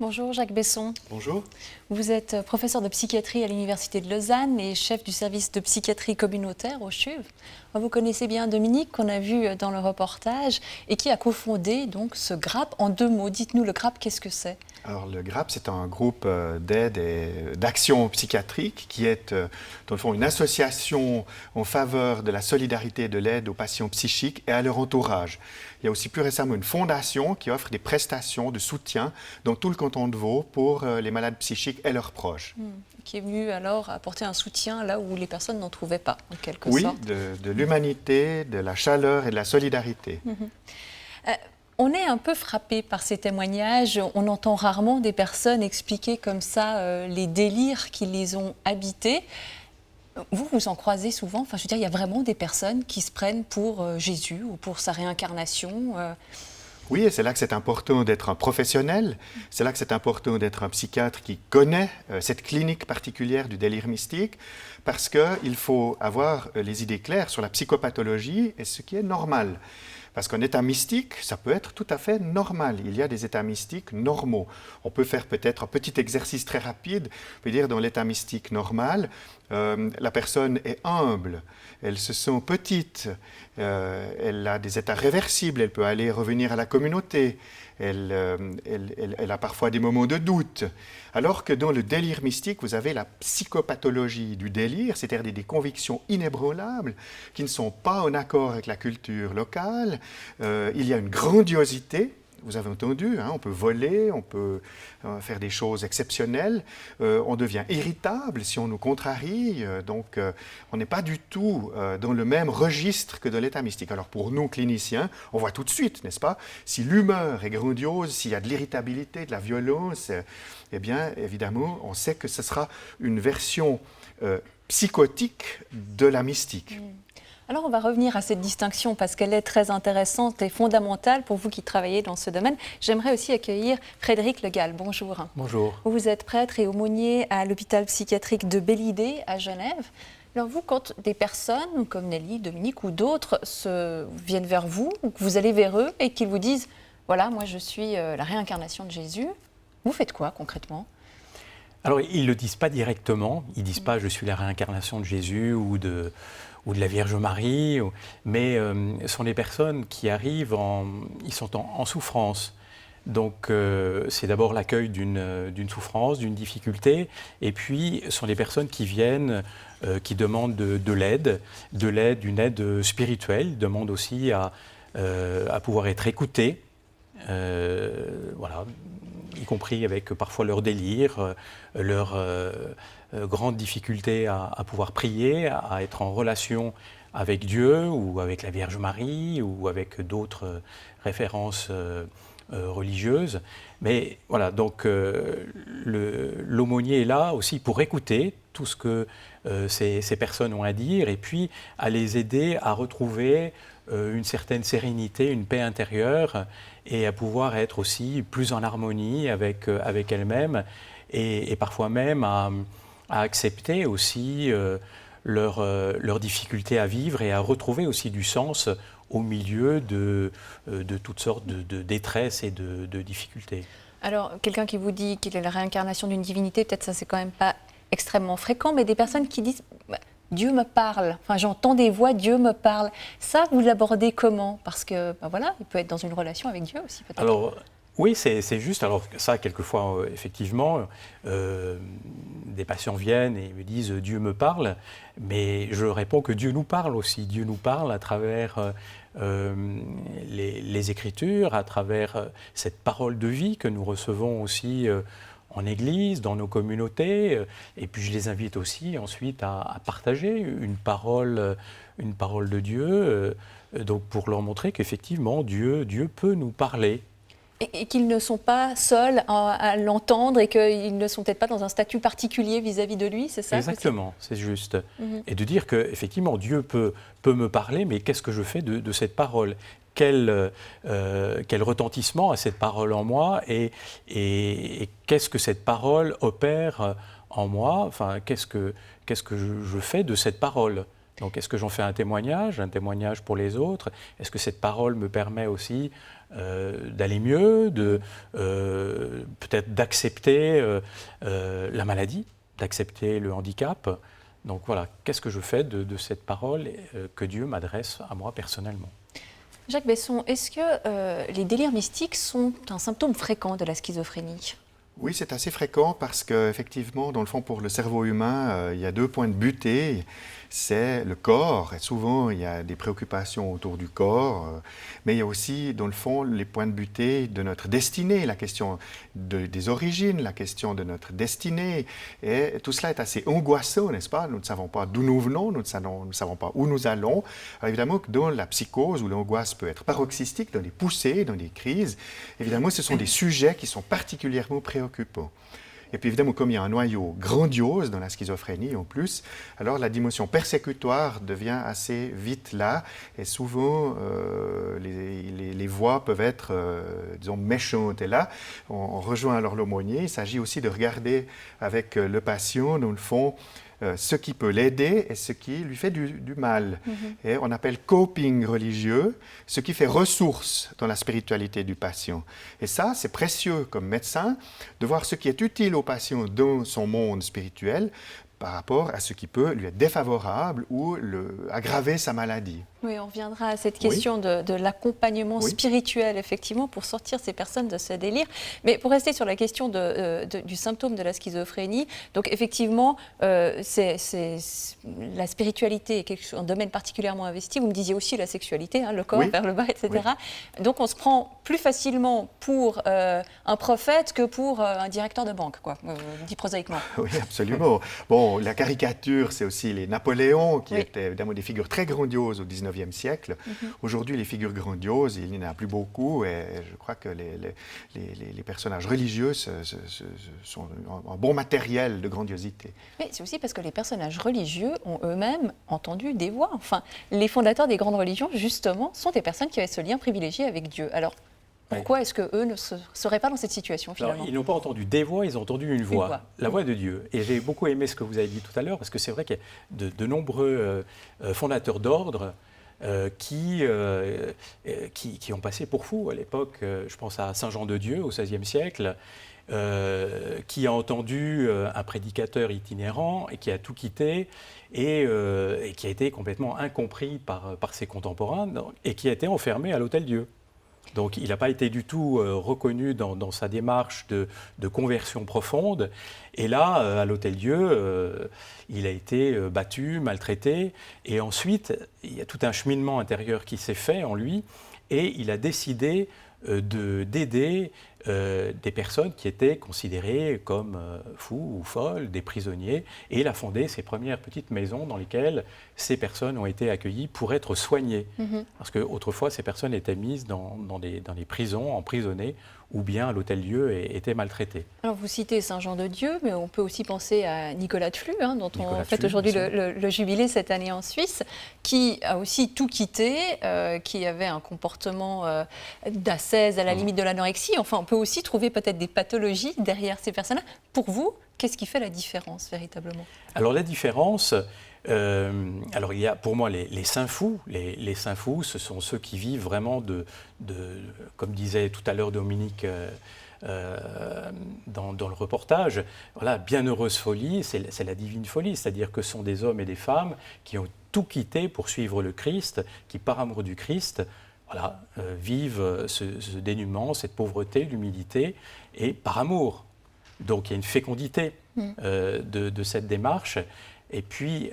Bonjour Jacques Besson. Bonjour. Vous êtes professeur de psychiatrie à l'Université de Lausanne et chef du service de psychiatrie communautaire au CHUV. Vous connaissez bien Dominique, qu'on a vu dans le reportage, et qui a cofondé donc ce GRAP en 2 mots. Dites-nous, le GRAP, qu'est-ce que c'est ? Alors, le GRAP, c'est un groupe d'aide et d'action psychiatrique qui est, dans le fond, une association en faveur de la solidarité et de l'aide aux patients psychiques et à leur entourage. Il y a aussi plus récemment une fondation qui offre des prestations de soutien dans tout le canton de Vaud pour les malades psychiques et leurs proches. Qui est venu alors apporter un soutien là où les personnes n'en trouvaient pas, en quelque sorte. Oui, de l'humanité, de la chaleur et de la solidarité. On est un peu frappé par ces témoignages. On entend rarement des personnes expliquer comme ça les délires qui les ont habités. Vous en croisez souvent. Enfin, je veux dire, il y a vraiment des personnes qui se prennent pour Jésus ou pour sa réincarnation. Oui, et c'est là que c'est important d'être un professionnel, c'est là que c'est important d'être un psychiatre qui connaît cette clinique particulière du délire mystique, parce qu'il faut avoir les idées claires sur la psychopathologie et ce qui est normal. Parce qu'un état mystique, ça peut être tout à fait normal. Il y a des états mystiques normaux. On peut faire peut-être un petit exercice très rapide. On peut dire dans l'état mystique normal, la personne est humble, elle se sent petite, elle a des états réversibles, elle peut aller revenir à la communauté, elle a parfois des moments de doute. Alors que dans le délire mystique, vous avez la psychopathologie du délire, c'est-à-dire des convictions inébranlables qui ne sont pas en accord avec la culture locale. Il y a une grandiosité. Vous avez entendu, hein, on peut voler, on peut faire des choses exceptionnelles, on devient irritable si on nous contrarie, donc on n'est pas du tout dans le même registre que dans l'état mystique. Alors pour nous, cliniciens, on voit tout de suite, n'est-ce pas, si l'humeur est grandiose, s'il y a de l'irritabilité, de la violence, eh bien évidemment, on sait que ce sera une version psychotique de la mystique. Alors, on va revenir à cette distinction parce qu'elle est très intéressante et fondamentale pour vous qui travaillez dans ce domaine. J'aimerais aussi accueillir Frédéric Le Gall. Bonjour. Bonjour. Vous êtes prêtre et aumônier à l'hôpital psychiatrique de Belle-Idée à Genève. Alors vous, quand des personnes comme Nelly, Dominique ou d'autres viennent vers vous, ou que vous allez vers eux et qu'ils vous disent « Voilà, moi je suis la réincarnation de Jésus », vous faites quoi concrètement ? Alors, ils ne le disent pas directement. Ils ne disent pas « Je suis la réincarnation de Jésus » ou de la Vierge Marie, mais ce sont des personnes qui arrivent, ils sont en souffrance. Donc c'est d'abord l'accueil d'une souffrance, d'une difficulté, et puis ce sont des personnes qui viennent, qui demandent de l'aide, une aide spirituelle, ils demandent aussi à pouvoir être écoutés, voilà, y compris avec parfois leur délire, leur grande difficulté à pouvoir prier, à être en relation avec Dieu ou avec la Vierge Marie ou avec d'autres références religieuses. Mais voilà, donc l'aumônier est là aussi pour écouter tout ce que ces personnes ont à dire et puis à les aider à retrouver une certaine sérénité, une paix intérieure et à pouvoir être aussi plus en harmonie avec elles-mêmes et parfois même à accepter aussi leurs difficultés à vivre et à retrouver aussi du sens au milieu de toutes sortes de détresse et de difficultés. Alors, quelqu'un qui vous dit qu'il est la réincarnation d'une divinité, peut-être ça c'est quand même pas extrêmement fréquent, mais des personnes qui disent « Dieu me parle », enfin j'entends des voix « Dieu me parle ». Ça, vous l'abordez comment ? Parce que, voilà, il peut être dans une relation avec Dieu aussi peut-être. Alors, oui, c'est juste. Alors ça, quelquefois, effectivement, des patients viennent et me disent « Dieu me parle », mais je réponds que Dieu nous parle aussi. Dieu nous parle à travers les Écritures, à travers cette parole de vie que nous recevons aussi en Église, dans nos communautés. Et puis je les invite aussi ensuite à partager une parole de Dieu, donc pour leur montrer qu'effectivement, Dieu peut nous parler. Et qu'ils ne sont pas seuls à l'entendre et qu'ils ne sont peut-être pas dans un statut particulier vis-à-vis de lui, c'est ça ? Exactement, c'est juste. Et de dire qu'effectivement, Dieu peut me parler, mais qu'est-ce que je fais de cette parole ? Quel retentissement a cette parole en moi et qu'est-ce que cette parole opère en moi ? Enfin, qu'est-ce que je fais de cette parole ? Donc est-ce que j'en fais un témoignage pour les autres? Est-ce que cette parole me permet aussi d'aller mieux, peut-être d'accepter la maladie, d'accepter le handicap? Donc voilà, qu'est-ce que je fais de cette parole que Dieu m'adresse à moi personnellement? Jacques Besson, est-ce que les délires mystiques sont un symptôme fréquent de la schizophrénie? Oui, c'est assez fréquent parce qu'effectivement, dans le fond, pour le cerveau humain, il y a 2 points de butée. C'est le corps, et souvent il y a des préoccupations autour du corps, mais il y a aussi, dans le fond, les points de butée de notre destinée, la question des origines, la question de notre destinée. Et tout cela est assez angoissant, n'est-ce pas? Nous ne savons pas d'où nous venons, nous ne savons pas où nous allons. Alors évidemment que dans la psychose, où l'angoisse peut être paroxystique, dans des poussées, dans des crises, évidemment, ce sont des sujets qui sont particulièrement préoccupants. Et puis évidemment, comme il y a un noyau grandiose dans la schizophrénie en plus, alors la dimension persécutoire devient assez vite là. Et souvent, les voix peuvent être, disons, méchantes. Et là, on rejoint alors l'aumônier. Il s'agit aussi de regarder avec le patient, dans le fond, ce qui peut l'aider et ce qui lui fait du mal. Et on appelle coping religieux, ce qui fait ressource dans la spiritualité du patient. Et ça, c'est précieux comme médecin de voir ce qui est utile au patient dans son monde spirituel par rapport à ce qui peut lui être défavorable ou aggraver sa maladie. Oui, on reviendra à cette question de l'accompagnement spirituel, effectivement, pour sortir ces personnes de ce délire. Mais pour rester sur la question du symptôme de la schizophrénie, donc effectivement, la spiritualité est un domaine particulièrement investi. Vous me disiez aussi la sexualité, le corps vers le bas, etc. Oui. Donc on se prend plus facilement pour un prophète que pour un directeur de banque, quoi, dit prosaïquement. Oui, absolument. Bon, la caricature, c'est aussi les Napoléons, qui étaient évidemment des figures très grandioses au XIXe siècle. Aujourd'hui, les figures grandioses, il n'y en a plus beaucoup et je crois que les personnages religieux sont un bon matériel de grandiosité. Mais c'est aussi parce que les personnages religieux ont eux-mêmes entendu des voix. Enfin, les fondateurs des grandes religions, justement, sont des personnes qui avaient ce lien privilégié avec Dieu. Alors, pourquoi est-ce qu'eux ne seraient pas dans cette situation, finalement? Alors, ils n'ont pas entendu des voix, ils ont entendu une voix, la voix de Dieu. Et j'ai beaucoup aimé ce que vous avez dit tout à l'heure, parce que c'est vrai qu'il y a de nombreux fondateurs d'ordre qui ont passé pour fous à l'époque. Je pense à Saint Jean de Dieu au XVIe siècle, qui a entendu un prédicateur itinérant et qui a tout quitté et qui a été complètement incompris par ses contemporains et qui a été enfermé à l'Hôtel-Dieu. Donc il n'a pas été du tout reconnu dans sa démarche de conversion profonde. Et là, à l'Hôtel-Dieu, il a été battu, maltraité. Et ensuite, il y a tout un cheminement intérieur qui s'est fait en lui. Et il a décidé d'aider des personnes qui étaient considérées comme fous ou folles, des prisonniers. Et il a fondé ses premières petites maisons dans lesquelles ces personnes ont été accueillies pour être soignées. Parce qu'autrefois, ces personnes étaient mises dans des prisons, emprisonnées, ou bien à l'Hôtel-Dieu étaient maltraitées. Alors vous citez Saint Jean de Dieu, mais on peut aussi penser à Nicolas de Flux, dont on fête aujourd'hui le jubilé cette année en Suisse, qui a aussi tout quitté, qui avait un comportement d'ascèse à la limite de l'anorexie. Enfin, on peut aussi trouver peut-être des pathologies derrière ces personnes-là. Pour vous, qu'est-ce qui fait la différence véritablement? Alors la différence, alors il y a pour moi les saints fous. Les saints fous, ce sont ceux qui vivent vraiment comme disait tout à l'heure Dominique dans le reportage, voilà, bienheureuse folie, c'est la divine folie, c'est-à-dire que ce sont des hommes et des femmes qui ont tout quitté pour suivre le Christ, qui par amour du Christ, voilà, vivent ce dénuement, cette pauvreté, l'humilité, et par amour. Donc il y a une fécondité de cette démarche. Et puis,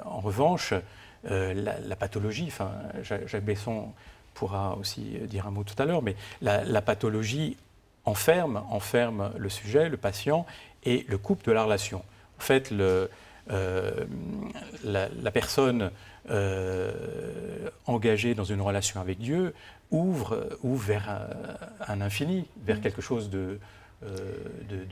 en revanche, la pathologie, enfin, Jacques Besson pourra aussi dire un mot tout à l'heure, mais la pathologie enferme le sujet, le patient, et le coupe de la relation. En fait, la personne engagée dans une relation avec Dieu ouvre vers un infini, vers quelque chose de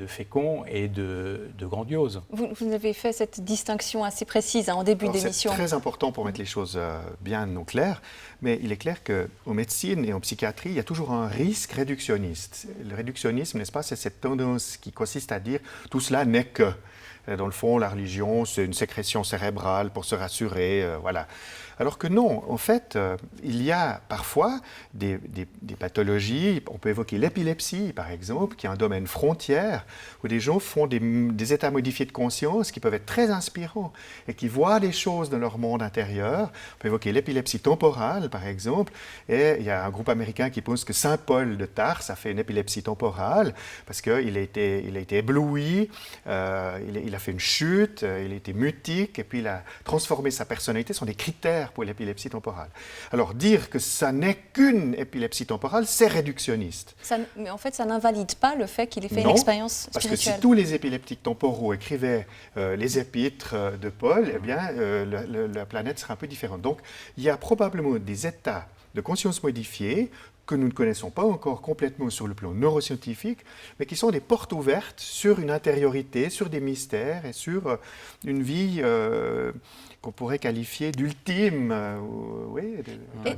fécond et de grandiose. Vous avez fait cette distinction assez précise en début d'émission. C'est très important pour mettre les choses bien au clair, mais il est clair qu'en médecine et en psychiatrie, il y a toujours un risque réductionniste. Le réductionnisme, n'est-ce pas, c'est cette tendance qui consiste à dire « tout cela n'est que ». Dans le fond, la religion, c'est une sécrétion cérébrale pour se rassurer, voilà. Alors que non, en fait, il y a parfois des pathologies, on peut évoquer l'épilepsie par exemple, qui est un domaine frontière, où des gens font des états modifiés de conscience qui peuvent être très inspirants et qui voient des choses dans leur monde intérieur. On peut évoquer l'épilepsie temporale par exemple, et il y a un groupe américain qui pense que Saint Paul de Tarse a fait une épilepsie temporale parce qu'il a été ébloui, il a fait une chute, il a été mutique et puis il a transformé sa personnalité. Ce sont des critères pour l'épilepsie temporale. Alors, dire que ça n'est qu'une épilepsie temporale, c'est réductionniste. Mais en fait, ça n'invalide pas le fait qu'il ait fait une Non, expérience spirituelle. Parce que si tous les épileptiques temporaux écrivaient les épîtres de Paul, eh bien, la planète serait un peu différente. Donc, il y a probablement des états de conscience modifiés que nous ne connaissons pas encore complètement sur le plan neuroscientifique, mais qui sont des portes ouvertes sur une intériorité, sur des mystères et sur une vie qu'on pourrait qualifier d'ultime.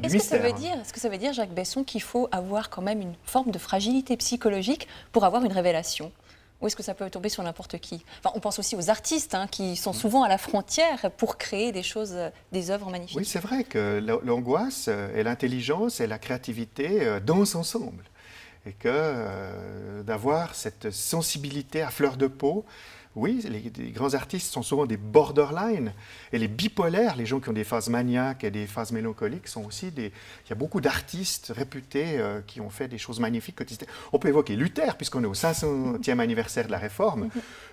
Est-ce que ça veut dire, Jacques Besson, qu'il faut avoir quand même une forme de fragilité psychologique pour avoir une révélation ? Ou est-ce que ça peut tomber sur n'importe qui ? Enfin, on pense aussi aux artistes qui sont souvent à la frontière pour créer des choses, des œuvres magnifiques. Oui, c'est vrai que l'angoisse et l'intelligence et la créativité dansent ensemble. Et que d'avoir cette sensibilité à fleur de peau, oui, les grands artistes sont souvent des borderline. Et les bipolaires, les gens qui ont des phases maniaques et des phases mélancoliques, sont aussi des... Il y a beaucoup d'artistes réputés qui ont fait des choses magnifiques. On peut évoquer Luther, puisqu'on est au 500e anniversaire de la Réforme.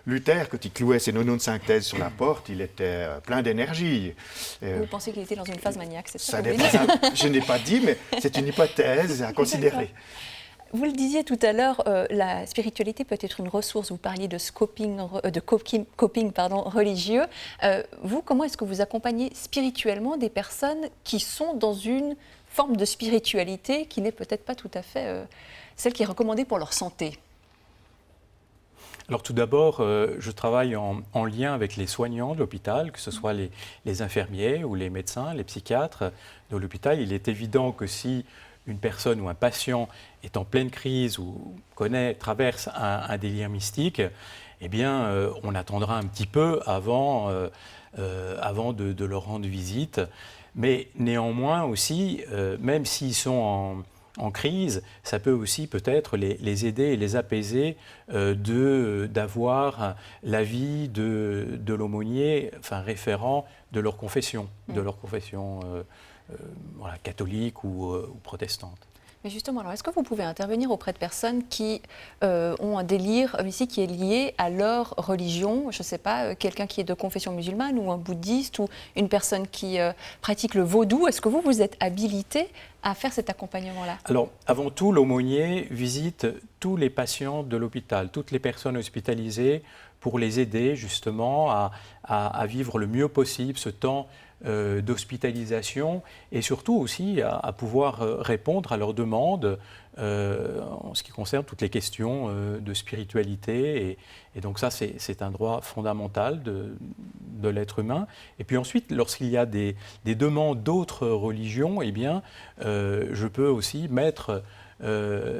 Luther, quand il clouait ses 95 thèses sur la porte, il était plein d'énergie. Vous pensez qu'il était dans une phase maniaque, c'est ça? Je n'ai pas dit, mais c'est une hypothèse à considérer. Vous le disiez tout à l'heure, la spiritualité peut être une ressource. Vous parliez de coping religieux. Vous, comment est-ce que vous accompagnez spirituellement des personnes qui sont dans une forme de spiritualité qui n'est peut-être pas tout à fait celle qui est recommandée pour leur santé? Alors tout d'abord, je travaille en lien avec les soignants de l'hôpital, que ce soit les infirmiers ou les médecins, les psychiatres de l'hôpital. Il est évident que si une personne ou un patient est en pleine crise ou traverse un délire mystique, eh bien, on attendra un petit peu avant de leur rendre visite. Mais néanmoins aussi, même s'ils sont en crise, ça peut aussi peut-être les aider et les apaiser d'avoir l'avis de l'aumônier, enfin référent de leur confession, catholique ou protestante. Mais justement, alors est-ce que vous pouvez intervenir auprès de personnes qui ont un délire ici qui est lié à leur religion? Je ne sais pas, quelqu'un qui est de confession musulmane ou un bouddhiste ou une personne qui pratique le vaudou. Est-ce que vous êtes habilité à faire cet accompagnement-là? Alors, avant tout, l'aumônier visite tous les patients de l'hôpital, toutes les personnes hospitalisées pour les aider justement à vivre le mieux possible ce temps d'hospitalisation et surtout aussi à pouvoir répondre à leurs demandes en ce qui concerne toutes les questions de spiritualité. Et donc ça, c'est un droit fondamental de l'être humain. Et puis ensuite, lorsqu'il y a des demandes d'autres religions, eh bien, je peux aussi mettre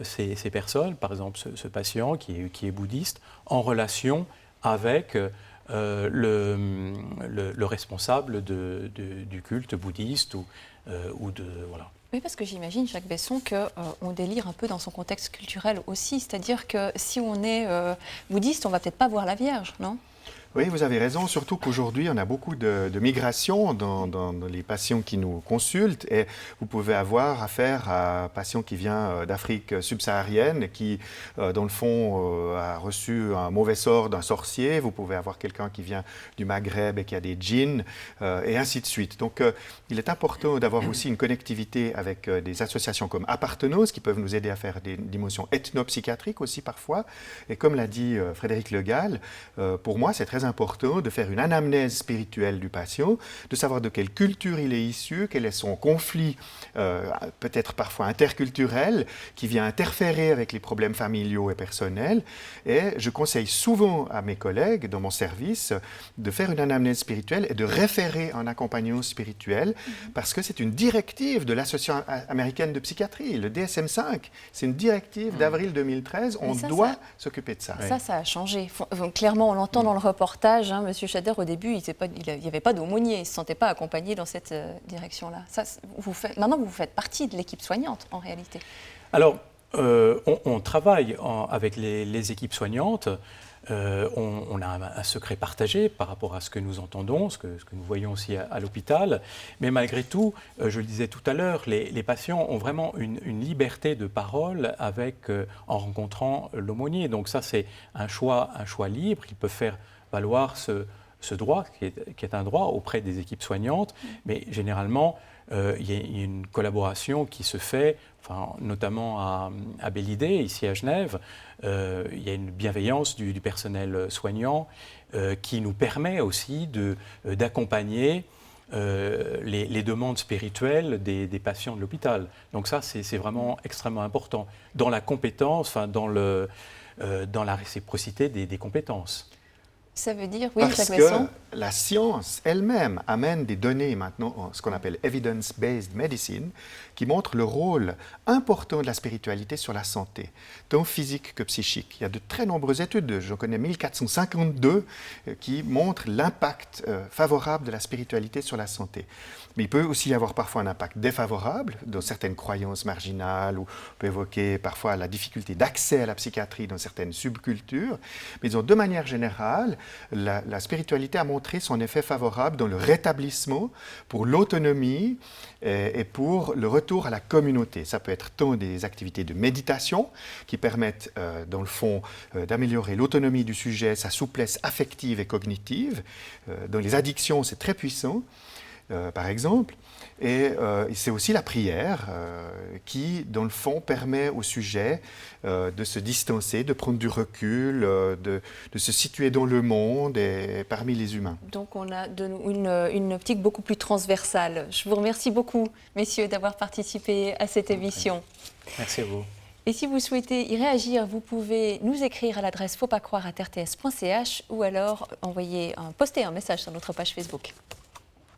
ces personnes, par exemple ce patient qui est bouddhiste, en relation avec le responsable du culte bouddhiste ou de... Voilà. Oui, parce que j'imagine, Jacques Besson, qu'on délire un peu dans son contexte culturel aussi. C'est-à-dire que si on est bouddhiste, on ne va peut-être pas voir la Vierge, non ? Oui, vous avez raison, surtout qu'aujourd'hui, on a beaucoup de migration dans les patients qui nous consultent et vous pouvez avoir affaire à un patient qui vient d'Afrique subsaharienne et qui, dans le fond, a reçu un mauvais sort d'un sorcier. Vous pouvez avoir quelqu'un qui vient du Maghreb et qui a des djinns et ainsi de suite. Donc, il est important d'avoir aussi une connectivité avec des associations comme Appartenance qui peuvent nous aider à faire des dimensions ethnopsychiatriques aussi parfois. Et comme l'a dit Frédéric Le Gall, pour moi, c'est très important de faire une anamnèse spirituelle du patient, de savoir de quelle culture il est issu, quel est son conflit, peut-être parfois interculturel, qui vient interférer avec les problèmes familiaux et personnels. Et je conseille souvent à mes collègues dans mon service de faire une anamnèse spirituelle et de référer un accompagnant spirituel, parce que c'est une directive de l'Association américaine de psychiatrie, le DSM-5. C'est une directive d'avril 2013. On doit s'occuper de ça. Ça a changé. Clairement, on l'entend dans le reportage. reportage, hein, Monsieur Chader, au début, il n'y avait pas d'aumônier, il ne se sentait pas accompagné dans cette direction-là. Maintenant, vous faites partie de l'équipe soignante, en réalité. Alors, on travaille avec les équipes soignantes. On a un secret partagé par rapport à ce que nous entendons, ce que nous voyons aussi à l'hôpital. Mais malgré tout, je le disais tout à l'heure, les patients ont vraiment une liberté de parole en rencontrant l'aumônier. Donc ça, c'est un choix libre. Ils peuvent faire valoir ce droit, qui est un droit auprès des équipes soignantes. Mais généralement, il y a une collaboration qui se fait, notamment à Bellidé, ici à Genève. Il y a une bienveillance du personnel soignant qui nous permet aussi d'accompagner les demandes spirituelles des patients de l'hôpital. Donc ça, c'est vraiment extrêmement important dans la compétence, dans la réciprocité des compétences. Ça veut dire, oui, Parce que la science elle-même amène des données maintenant, ce qu'on appelle evidence-based medicine, qui montrent le rôle important de la spiritualité sur la santé, tant physique que psychique. Il y a de très nombreuses études, j'en connais 1452, qui montrent l'impact favorable de la spiritualité sur la santé. Mais il peut aussi y avoir parfois un impact défavorable dans certaines croyances marginales, ou on peut évoquer parfois la difficulté d'accès à la psychiatrie dans certaines subcultures. Mais disons, de manière générale, la spiritualité a montré son effet favorable dans le rétablissement, pour l'autonomie et pour le retour à la communauté. Ça peut être tant des activités de méditation qui permettent, dans le fond, d'améliorer l'autonomie du sujet, sa souplesse affective et cognitive. Dans les addictions, c'est très puissant. Par exemple, et c'est aussi la prière qui, dans le fond, permet au sujet de se distancer, de prendre du recul, de se situer dans le monde et parmi les humains. Donc on a une optique beaucoup plus transversale. Je vous remercie beaucoup, messieurs, d'avoir participé à cette émission. Merci à vous. Et si vous souhaitez y réagir, vous pouvez nous écrire à l'adresse fautpascroire@rts.ch ou alors poster un message sur notre page Facebook.